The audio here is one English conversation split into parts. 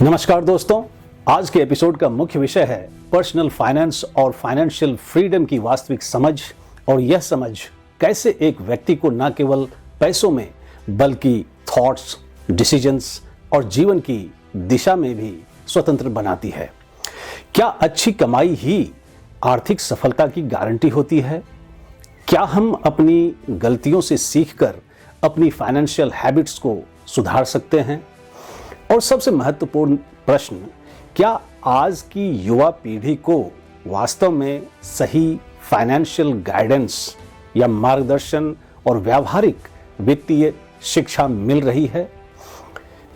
नमस्कार दोस्तों, आज के एपिसोड का मुख्य विषय है पर्सनल फाइनेंस और फाइनेंशियल फ्रीडम की वास्तविक समझ और यह समझ कैसे एक व्यक्ति को न केवल पैसों में बल्कि थॉट्स, डिसीजंस और जीवन की दिशा में भी स्वतंत्र बनाती है। क्या अच्छी कमाई ही आर्थिक सफलता की गारंटी होती है? क्या हम अपनी गलतियों से सीखकर अपनी फाइनेंशियल हैबिट्स को सुधार सकते हैं? और सबसे महत्वपूर्ण प्रश्न, क्या आज की युवा पीढ़ी को वास्तव में सही फाइनेंशियल गाइडेंस या मार्गदर्शन और व्यावहारिक वित्तीय शिक्षा मिल रही है?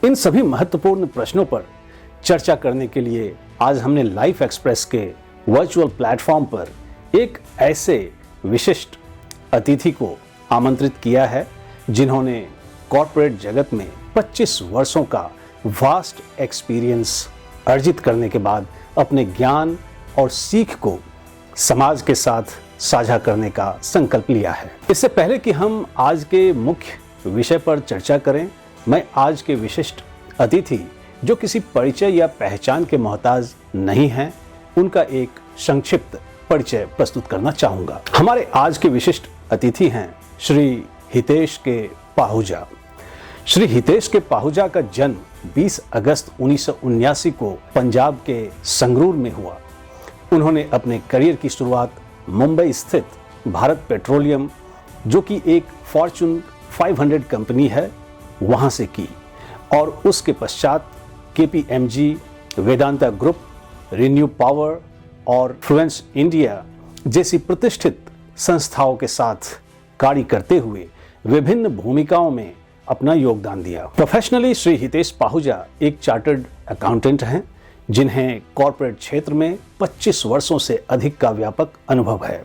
इन सभी महत्वपूर्ण प्रश्नों पर चर्चा करने के लिए आज हमने लाइफ एक्सप्रेस के वर्चुअल प्लेटफॉर्म पर एक ऐसे विशिष्ट अतिथि को आमंत्रित किया है जिन्होंने कॉर्पोरेट जगत में 25 वर्षों का वास्ट एक्सपीरियंस अर्जित करने के बाद अपने ज्ञान और सीख को समाज के साथ साझा करने का संकल्प लिया है। इससे पहले कि हम आज के मुख्य विषय पर चर्चा करें, मैं आज के विशिष्ट अतिथि जो किसी परिचय या पहचान के मोहताज नहीं हैं, उनका एक संक्षिप्त परिचय प्रस्तुत करना चाहूंगा। हमारे आज के विशिष्ट अतिथि हैं श्री हितेश के पाहुजा। श्री हितेश के पाहुजा का जन्म 20 अगस्त 1979 को पंजाब के संगरूर में हुआ। उन्होंने अपने करियर की शुरुआत मुंबई स्थित भारत पेट्रोलियम, जो कि एक फॉर्च्यून 500 कंपनी है, वहां से की और उसके पश्चात KPMG, Vedanta group, renew power और फ्लुएंस इंडिया जैसी प्रतिष्ठित संस्थाओं के साथ कार्य करते हुए विभिन्न भूमिकाओं में अपना योगदान दिया। प्रोफेशनली श्री हितेश पाहुजा एक चार्टर्ड अकाउंटेंट हैं जिन्हें कॉर्पोरेट क्षेत्र में 25 वर्षों से अधिक का व्यापक अनुभव है।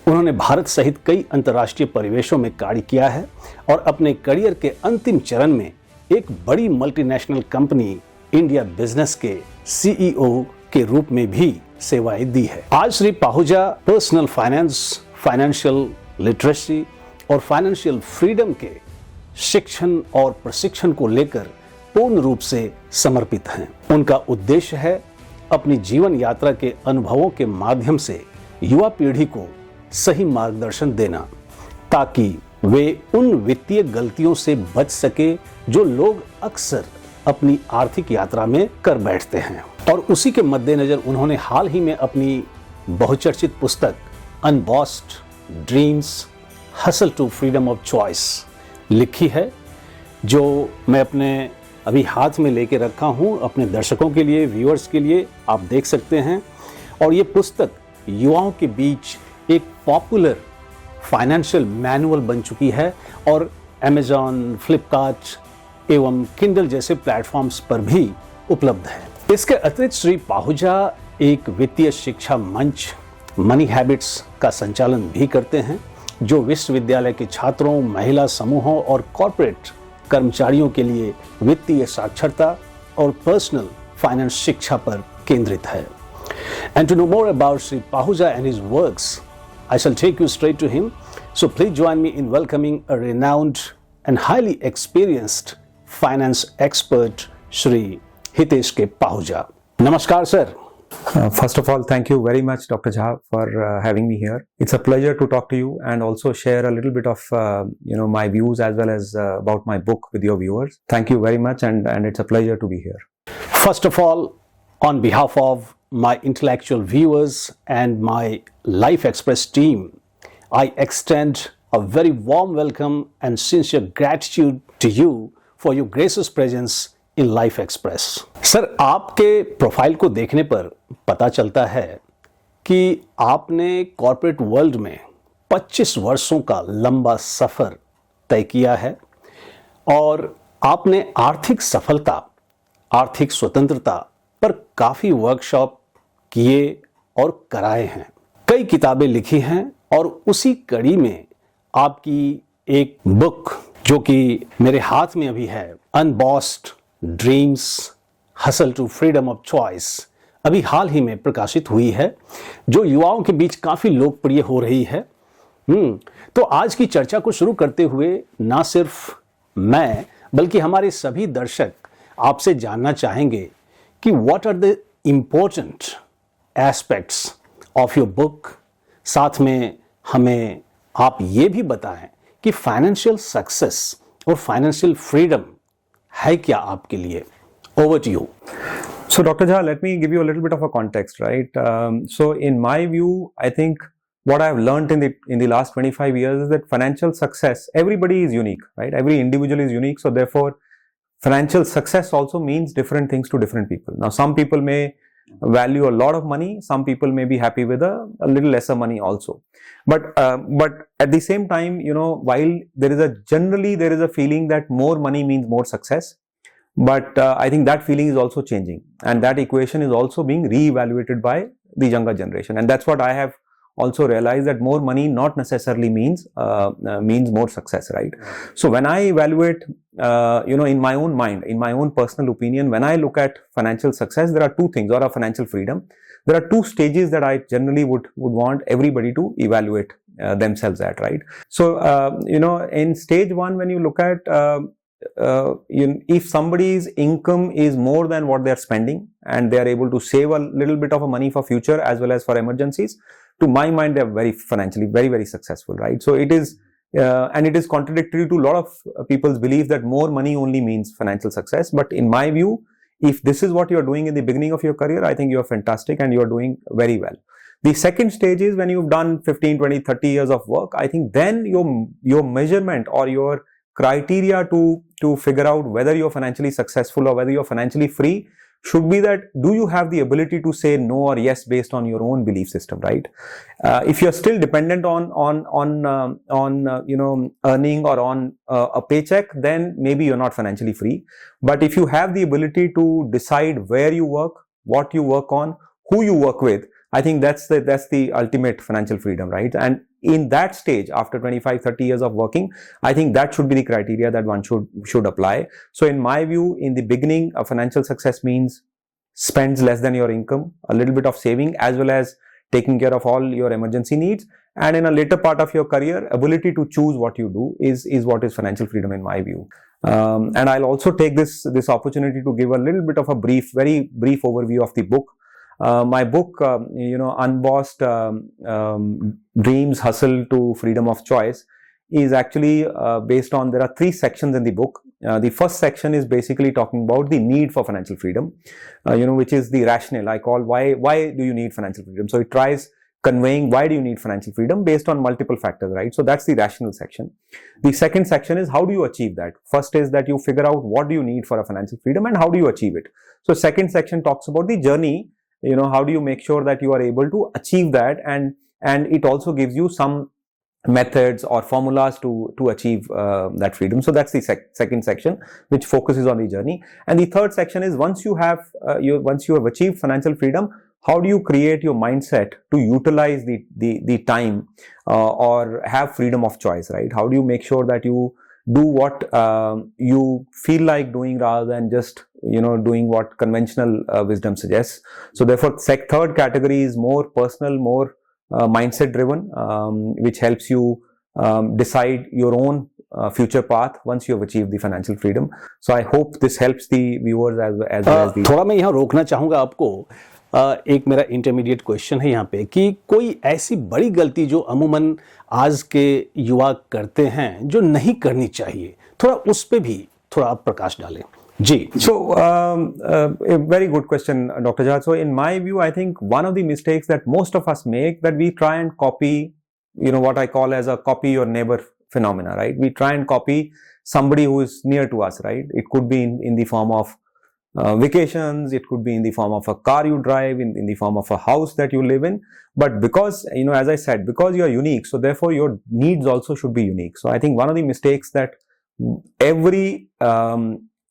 उन्होंने भारत सहित कई अंतर्राष्ट्रीय परिवेशों में कार्य किया है और अपने करियर के अंतिम चरण में एक बड़ी मल्टीनेशनल कंपनी इंडिया बिजनेस के CEO के रूप में भी सेवाएं दी है। आज Shri Pahuja personal finance, financial literacy और फाइनेंशियल फ्रीडम के शिक्षण और प्रशिक्षण को लेकर पूर्ण रूप से समर्पित हैं। उनका उद्देश्य है अपनी जीवन यात्रा के अनुभवों के माध्यम से युवा पीढ़ी को सही मार्गदर्शन देना, ताकि वे उन वित्तीय गलतियों से बच सके जो लोग अक्सर अपनी आर्थिक यात्रा में कर बैठते हैं। और उसी के मद्देनजर उन्होंने हाल ही में अपनी बहुचर्चित पुस्तक unbossed dreams, hustle to freedom of choice लिखी है, जो मैं अपने अभी हाथ में लेके रखा हूँ। अपने दर्शकों के लिए, व्यूअर्स के लिए आप देख सकते हैं। और ये पुस्तक युवाओं के बीच एक पॉपुलर फाइनेंशियल मैनुअल बन चुकी है और Amazon, फ्लिपकार्ट एवं किंडल जैसे प्लेटफॉर्म्स पर भी उपलब्ध है। इसके अतिरिक्त श्री पाहुजा एक वित्तीय शिक्षा मंच मनी हैबिट्स का संचालन भी करते हैं, जो विश्वविद्यालय के छात्रों, महिला समूहों और कॉर्पोरेट कर्मचारियों के लिए वित्तीय साक्षरता और पर्सनल फाइनेंस शिक्षा पर केंद्रित है। And to know more about Sri Pahuja and his works, I shall take you straight to him. So please join me in welcoming a renowned and highly experienced finance expert, Shri Hitesh K. Pahuja. Namaskar, sir. First of all, thank you very much, Dr. Jha, for having me here. It's a pleasure to talk to you and also share a little bit of my views as well as about my book with your viewers. Thank you very much, and it's a pleasure to be here. First of all, on behalf of my intellectual viewers and my Life Express team, I extend a very warm welcome and sincere gratitude to you for your gracious presence in life express. Sir, आपके profile को देखने पर पता चलता है कि आपने corporate world में 25 वर्षों का लंबा सफर तय किया है और आपने आर्थिक सफलता, आर्थिक स्वतंत्रता पर काफी वर्कशॉप किए और कराए हैं, कई किताबें लिखी हैं और उसी कड़ी में आपकी एक बुक जो कि मेरे हाथ में अभी है, unbossed dreams, hustle to freedom of choice, अभी हाल ही में प्रकाशित हुई है, जो युवाओं के बीच काफी लोकप्रिय हो रही है। तो आज की चर्चा को शुरू करते हुए ना सिर्फ मैं बल्कि हमारे सभी दर्शक आपसे जानना चाहेंगे कि what are the important aspects of your book, साथ में हमें आप ये भी बताएं कि फाइनेंशियल सक्सेस और फाइनेंशियल फ्रीडम है क्या आपके लिए. Over to you. So, Dr. Jha, let me give you a little bit of a context, right? So, in my view, I think what I have learned in the last 25 years is that financial success, everybody is unique, right? Every individual is unique. So, therefore, financial success also means different things to different people. Now, some people may value a lot of money. Some people may be happy with a little lesser money also. But at the same time, you know, while generally there is a feeling that more money means more success. But I think that feeling is also changing, and that equation is also being re-evaluated by the younger generation, and that's what I have also realized, that more money not necessarily means more success, right? So when I evaluate, you know, in my own mind, in my own personal opinion, when I look at financial success, there are two things, or a financial freedom. There are two stages that I generally would want everybody to evaluate themselves at, right? So you know, in stage one, when you look at if somebody's income is more than what they are spending, and they are able to save a little bit of a money for future as well as for emergencies, to my mind, they are very financially very successful, right? So it is and it is contradictory to a lot of people's belief that more money only means financial success. But in my view, if this is what you are doing in the beginning of your career, I think you are fantastic and you are doing very well. The second stage is when you've done 15, 20, 30 years of work. I think then your measurement or your criteria to figure out whether you're financially successful or whether you're financially free should be that, do you have the ability to say no or yes based on your own belief system, right? If you're still dependent on you know, earning or on a paycheck, then maybe you're not financially free. But if you have the ability to decide where you work, what you work on, who you work with, I think that's the ultimate financial freedom, right? And in that stage, after 25, 30 years of working, I think that should be the criteria that one should apply. So in my view, in the beginning, a financial success means spends less than your income, a little bit of saving, as well as taking care of all your emergency needs. And in a later part of your career, ability to choose what you do is what is financial freedom in my view. And I'll also take this opportunity to give a little bit of a very brief overview of the book. My book, you know, Unbossed Dreams, Hustle to Freedom of Choice, is actually based on, there are 3 sections in the book. The first section is basically talking about the need for financial freedom, you know, which is the rationale. I call why do you need financial freedom? So it tries conveying why do you need financial freedom based on multiple factors, right? So that's the rational section. The second section is how do you achieve that? First is that you figure out what do you need for a financial freedom and how do you achieve it. So second section talks about the journey. You know, how do you make sure that you are able to achieve that, and it also gives you some methods or formulas to achieve that freedom. So that's the second section, which focuses on the journey. And the third section is once you have achieved financial freedom, how do you create your mindset to utilize the time or have freedom of choice, right? How do you make sure that you do what you feel like doing rather than just, you know, doing what conventional wisdom suggests. So therefore, third category is more personal, more mindset driven, which helps you decide your own future path once you have achieved the financial freedom. So I hope this helps the viewers as well as the... थोड़ा मैं यहाँ रोकना चाहूँगा आपको. एक मेरा intermediate question है यहाँ पे कि कोई ऐसी बड़ी गलती जो अमूमन आज के युवा करते हैं जो नहीं करनी चाहिए, थोड़ा उस पे भी थोड़ा आप प्रकाश डालें. जी. So a very good question, Dr. Jha. So in my view, I think one of the mistakes that most of us make, that we try and copy, you know, what I call as a copy your neighbor phenomena, right? We try and copy somebody who is near to us, right? It could be in the form of vacations, it could be in the form of a car you drive, in the form of a house that you live in. But because, you know, as I said, because you are unique, so therefore your needs also should be unique. So I think one of the mistakes that every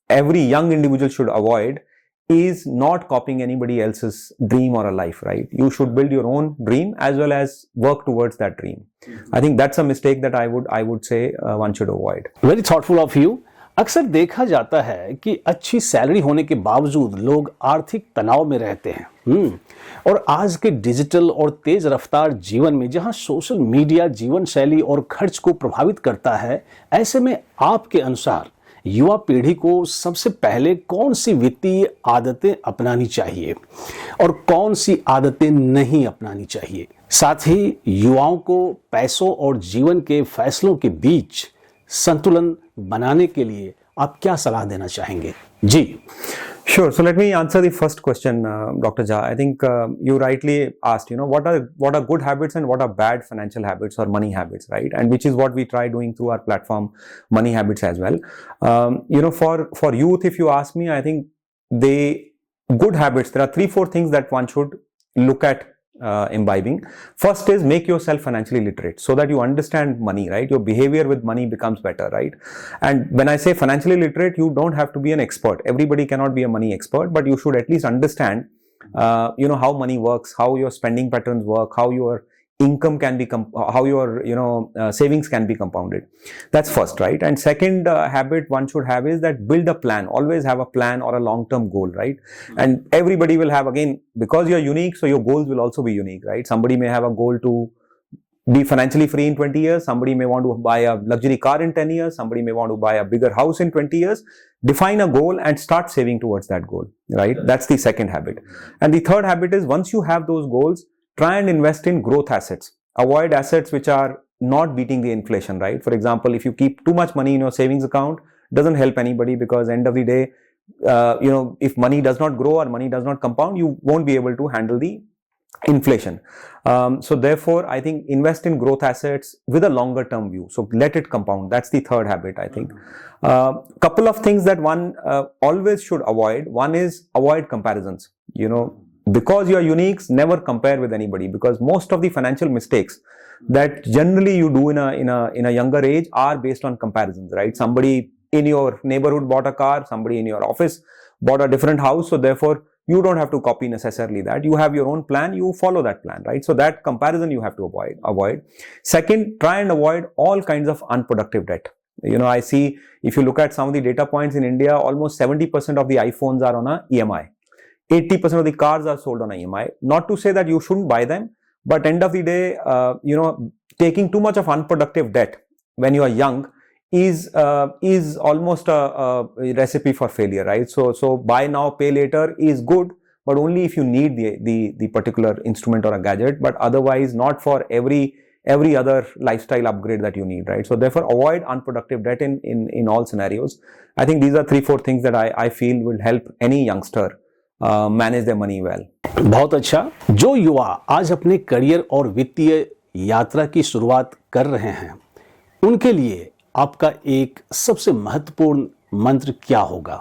young individual should avoid is not copying anybody else's dream or a life, right? You should build your own dream as well as work towards that dream. I think that's a mistake that I would say one should avoid. Very thoughtful of you. अक्सर देखा जाता है कि अच्छी salary होने के बावजूद लोग आर्थिक तनाव में रहते हैं. और आज के डिजिटल और तेज रफ्तार जीवन में जहां सोशल मीडिया जीवन शैली और खर्च को प्रभावित करता है, ऐसे में आपके अनुसार युवा पीढ़ी को सबसे पहले कौन सी वित्तीय आदतें अपनानी चाहिए और कौन सी आदतें नहीं अपनानी चाहिए? साथ ही युवाओं को पैसों और जीवन के फैसलों के बीच संतुलन बनाने के लिए आप क्या सलाह देना चाहेंगे? जी। Sure. So let me answer the first question, Dr. Jha. I think you rightly asked, what are good habits and what are bad financial habits or money habits, right? And which is what we try doing through our platform, Money Habits as well. For youth, if you ask me, I think good habits, there are 3-4 things that one should look at imbibing. First is make yourself financially literate so that you understand money, right? Your behavior with money becomes better, right? And when I say financially literate, you don't have to be an expert. Everybody cannot be a money expert, but you should at least understand, how money works, how your spending patterns work, how your income can be, how your, savings can be compounded. That's first, right? And second habit one should have is that build a plan. Always have a plan or a long-term goal, right? And everybody will have, again, because you're unique, so your goals will also be unique, right? Somebody may have a goal to be financially free in 20 years. Somebody may want to buy a luxury car in 10 years. Somebody may want to buy a bigger house in 20 years. Define a goal and start saving towards that goal, right? That's the second habit. And the third habit is once you have those goals, try and invest in growth assets. Avoid assets which are not beating the inflation, right? For example, if you keep too much money in your savings account, doesn't help anybody, because end of the day, if money does not grow or money does not compound, you won't be able to handle the inflation. So therefore, I think invest in growth assets with a longer term view. So let it compound. That's the third habit, I think. Couple of things that one always should avoid. One is avoid comparisons. Because you are unique, never compare with anybody, because most of the financial mistakes that generally you do in a younger age are based on comparisons, right? Somebody in your neighborhood bought a car, somebody in your office bought a different house, so therefore you don't have to copy necessarily that. You have your own plan, you follow that plan, right? So that comparison you have to avoid. Second, try and avoid all kinds of unproductive debt. I see, if you look at some of the data points in India, almost 70% of the iPhones are on a EMI. 80% of the cars are sold on a EMI. Not to say that you shouldn't buy them, but end of the day, taking too much of unproductive debt when you are young is almost a recipe for failure, right? So buy now, pay later is good, but only if you need the particular instrument or a gadget, but otherwise not for every other lifestyle upgrade that you need, right? So therefore avoid unproductive debt in all scenarios. I think these are 3-4 things that I feel will help any youngster manage their money well. बहुत अच्छा। जो युवा आज अपने career और वित्तीय यात्रा की शुरुआत कर रहे हैं, उनके लिए आपका एक सबसे महत्वपूर्ण मंत्र क्या होगा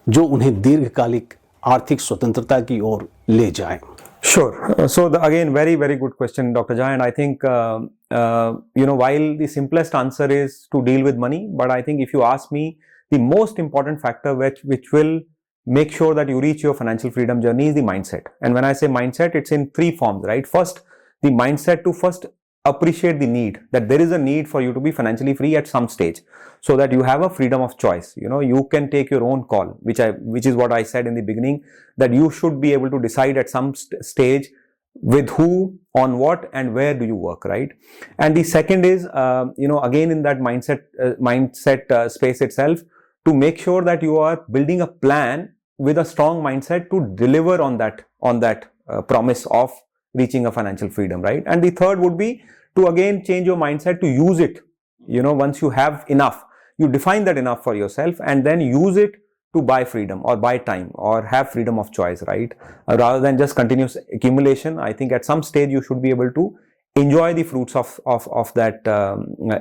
जो उन्हें दीर्घकालिक आर्थिक स्वतंत्रता की ओर ले जाए? Sure. So again, very, very good question, Dr. Jha. And I think, while the simplest answer is to deal with money, but I think if you ask me, the most important factor which will make sure that you reach your financial freedom journey is the mindset. And when I say mindset, it's in 3 forms, right? First, the mindset to first appreciate the need, that there is a need for you to be financially free at some stage, so that you have a freedom of choice. You can take your own call, which is what I said in the beginning, that you should be able to decide at some stage with who, on what, and where do you work, right? And the second is, again in that mindset space itself, to make sure that you are building a plan with a strong mindset to deliver on that promise of reaching a financial freedom, right? And the third would be to again change your mindset to use it. Once you have enough, you define that enough for yourself and then use it to buy freedom or buy time or have freedom of choice, right? Rather than just continuous accumulation, I think at some stage you should be able to enjoy the fruits of that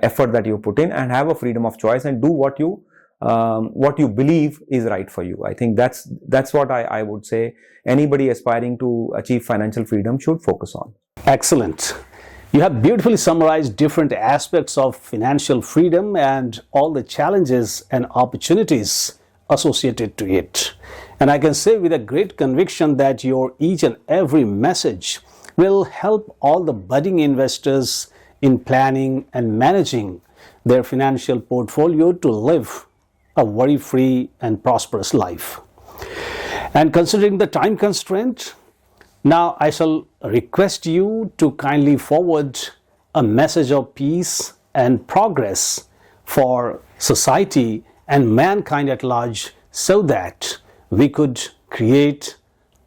effort that you put in and have a freedom of choice and do what you believe is right for you. I think that's what I would say anybody aspiring to achieve financial freedom should focus on. Excellent. You have beautifully summarized different aspects of financial freedom and all the challenges and opportunities associated to it. And I can say with a great conviction that your each and every message will help all the budding investors in planning and managing their financial portfolio to live a worry-free and prosperous life. And considering the time constraint, now I shall request you to kindly forward a message of peace and progress for society and mankind at large so that we could create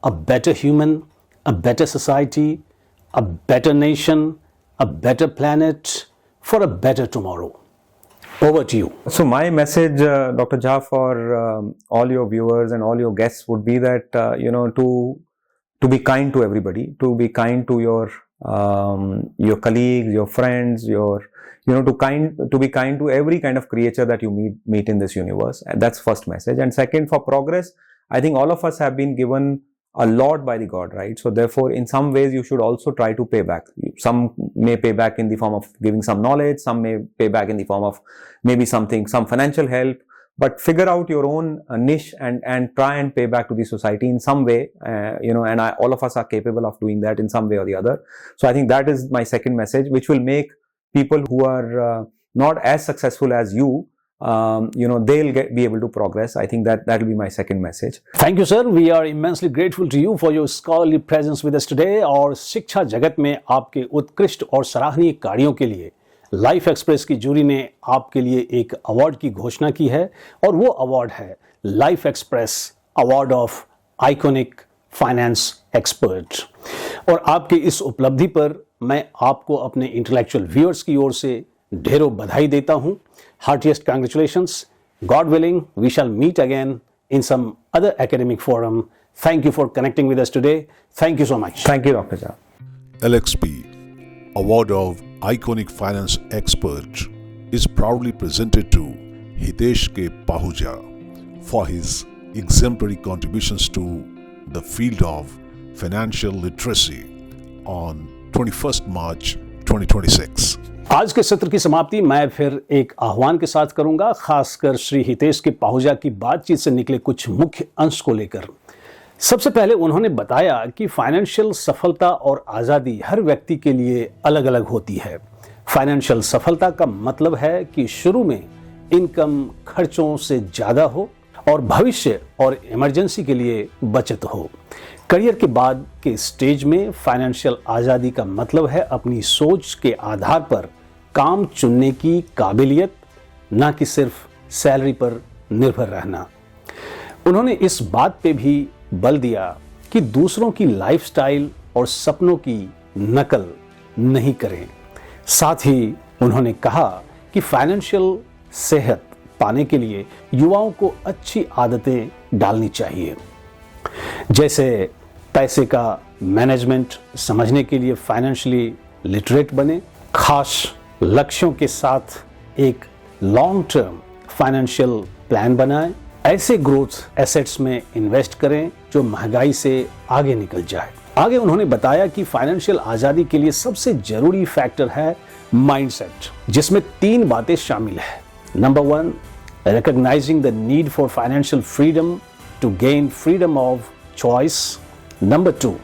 a better human, a better society, a better nation, a better planet for a better tomorrow. Over to you. So my message, Dr. Jha, for all your viewers and all your guests would be that, to be kind to everybody, to be kind to your colleagues, your friends, to be kind to every kind of creature that you meet in this universe. And that's first message. And second, for progress, I think all of us have been given a lot by the God, right? So therefore, in some ways, you should also try to pay back. Some may pay back in the form of giving some knowledge. Some may pay back in the form of maybe some financial help. But figure out your own niche and try and pay back to the society in some way. And all of us are capable of doing that in some way or the other. So I think that is my second message, which will make people who are not as successful as you, they'll be able to progress. I think that will be my second message. Thank you, sir. We are immensely grateful to you for your scholarly presence with us today. और शिक्षा जगत में आपके उत्कृष्ट और सराहनीय कार्यों के लिए लाइफ एक्सप्रेस की जूरी ने आपके लिए एक अवार्ड की घोषणा की है और वो अवार्ड है life express award of iconic finance expert. और आपके इस उपलब्धि पर मैं आपको अपने इंटेलेक्चुअल व्यूअर्स की ओर से ढेरों बधाई देता हूं। Heartiest congratulations. God willing, we shall meet again in some other academic forum. Thank you for connecting with us today. Thank you so much. Thank you, Dr. Jha. LXP, Award of Iconic Finance Expert, is proudly presented to Hitesh K. Pahuja for his exemplary contributions to the field of financial literacy on 21st March 2026. आज के सत्र की समाप्ति मैं फिर एक आह्वान के साथ करूंगा, खासकर श्री हितेश के पाहुजा की बातचीत से निकले कुछ मुख्य अंश को लेकर। सबसे पहले उन्होंने बताया कि फाइनेंशियल सफलता और आज़ादी हर व्यक्ति के लिए अलग अलग होती है। फाइनेंशियल सफलता का मतलब है कि शुरू में इनकम खर्चों से ज़्यादा हो और भविष्य और इमरजेंसी के लिए बचत हो। करियर के बाद के स्टेज में फाइनेंशियल आज़ादी का मतलब है अपनी सोच के आधार पर काम चुनने की काबिलियत, ना कि सिर्फ सैलरी पर निर्भर रहना। उन्होंने इस बात पे भी बल दिया कि दूसरों की लाइफस्टाइल और सपनों की नकल नहीं करें। साथ ही उन्होंने कहा कि फाइनेंशियल सेहत पाने के लिए युवाओं को अच्छी आदतें डालनी चाहिए, जैसे पैसे का मैनेजमेंट समझने के लिए फाइनेंशियली लिटरेट बने, खास लक्ष्यों के साथ एक लॉन्ग टर्म फाइनेंशियल प्लान बनाएं, ऐसे ग्रोथ एसेट्स में इन्वेस्ट करें जो महंगाई से आगे निकल जाए। आगे उन्होंने बताया कि फाइनेंशियल आज़ादी के लिए सबसे जरूरी फैक्टर है माइंडसेट, जिसमें 3 बातें शामिल है। Number 1, recognizing the need for financial freedom to gain freedom of choice. Number 2,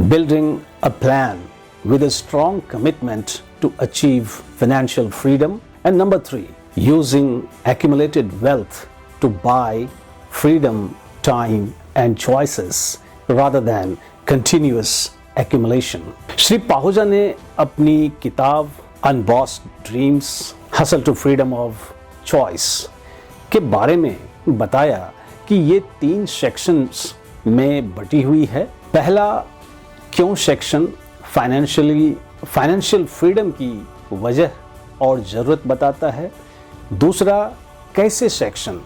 building a plan with a strong commitment to achieve financial freedom. And number 3, using accumulated wealth to buy freedom, time and choices rather than continuous accumulation. Shri Pahuja ने अपनी किताब Unbossed Dreams, Hustle to Freedom of choice के बारे में बताया कि ये 3 sections में बटी हुई है। पहला क्यों सेक्शन फाइनेंशियल फ्रीडम की वजह और ज़रूरत बताता है। दूसरा कैसे सेक्शन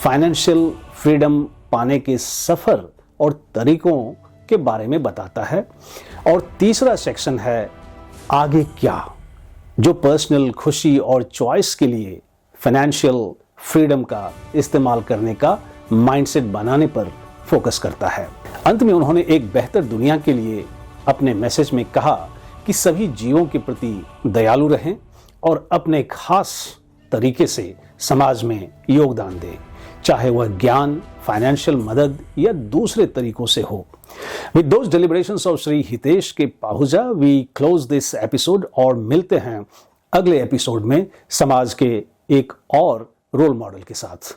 फाइनेंशियल फ्रीडम पाने के सफ़र और तरीकों के बारे में बताता है। और तीसरा सेक्शन है आगे क्या, जो पर्सनल खुशी और चॉइस के लिए फाइनेंशियल फ्रीडम का इस्तेमाल करने का माइंडसेट बनाने पर फोकस करता है। अंत में उन्होंने एक बेहतर दुनिया के लिए अपने मैसेज में कहा कि सभी जीवों के प्रति दयालु रहें और अपने खास तरीके से समाज में योगदान दें, चाहे वह ज्ञान, फाइनेंशियल मदद या दूसरे तरीकों से हो। With those deliberations of Shri Hitesh के Pahuja, we close this episode और मिलते हैं अगले एपिसोड में समाज के एक और रोल मॉडल के साथ।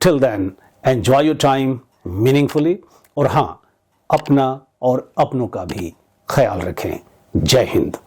Till then enjoy your time meaningfully, और हाँ, अपना और अपनों का भी ख्याल रखें। जय हिंद।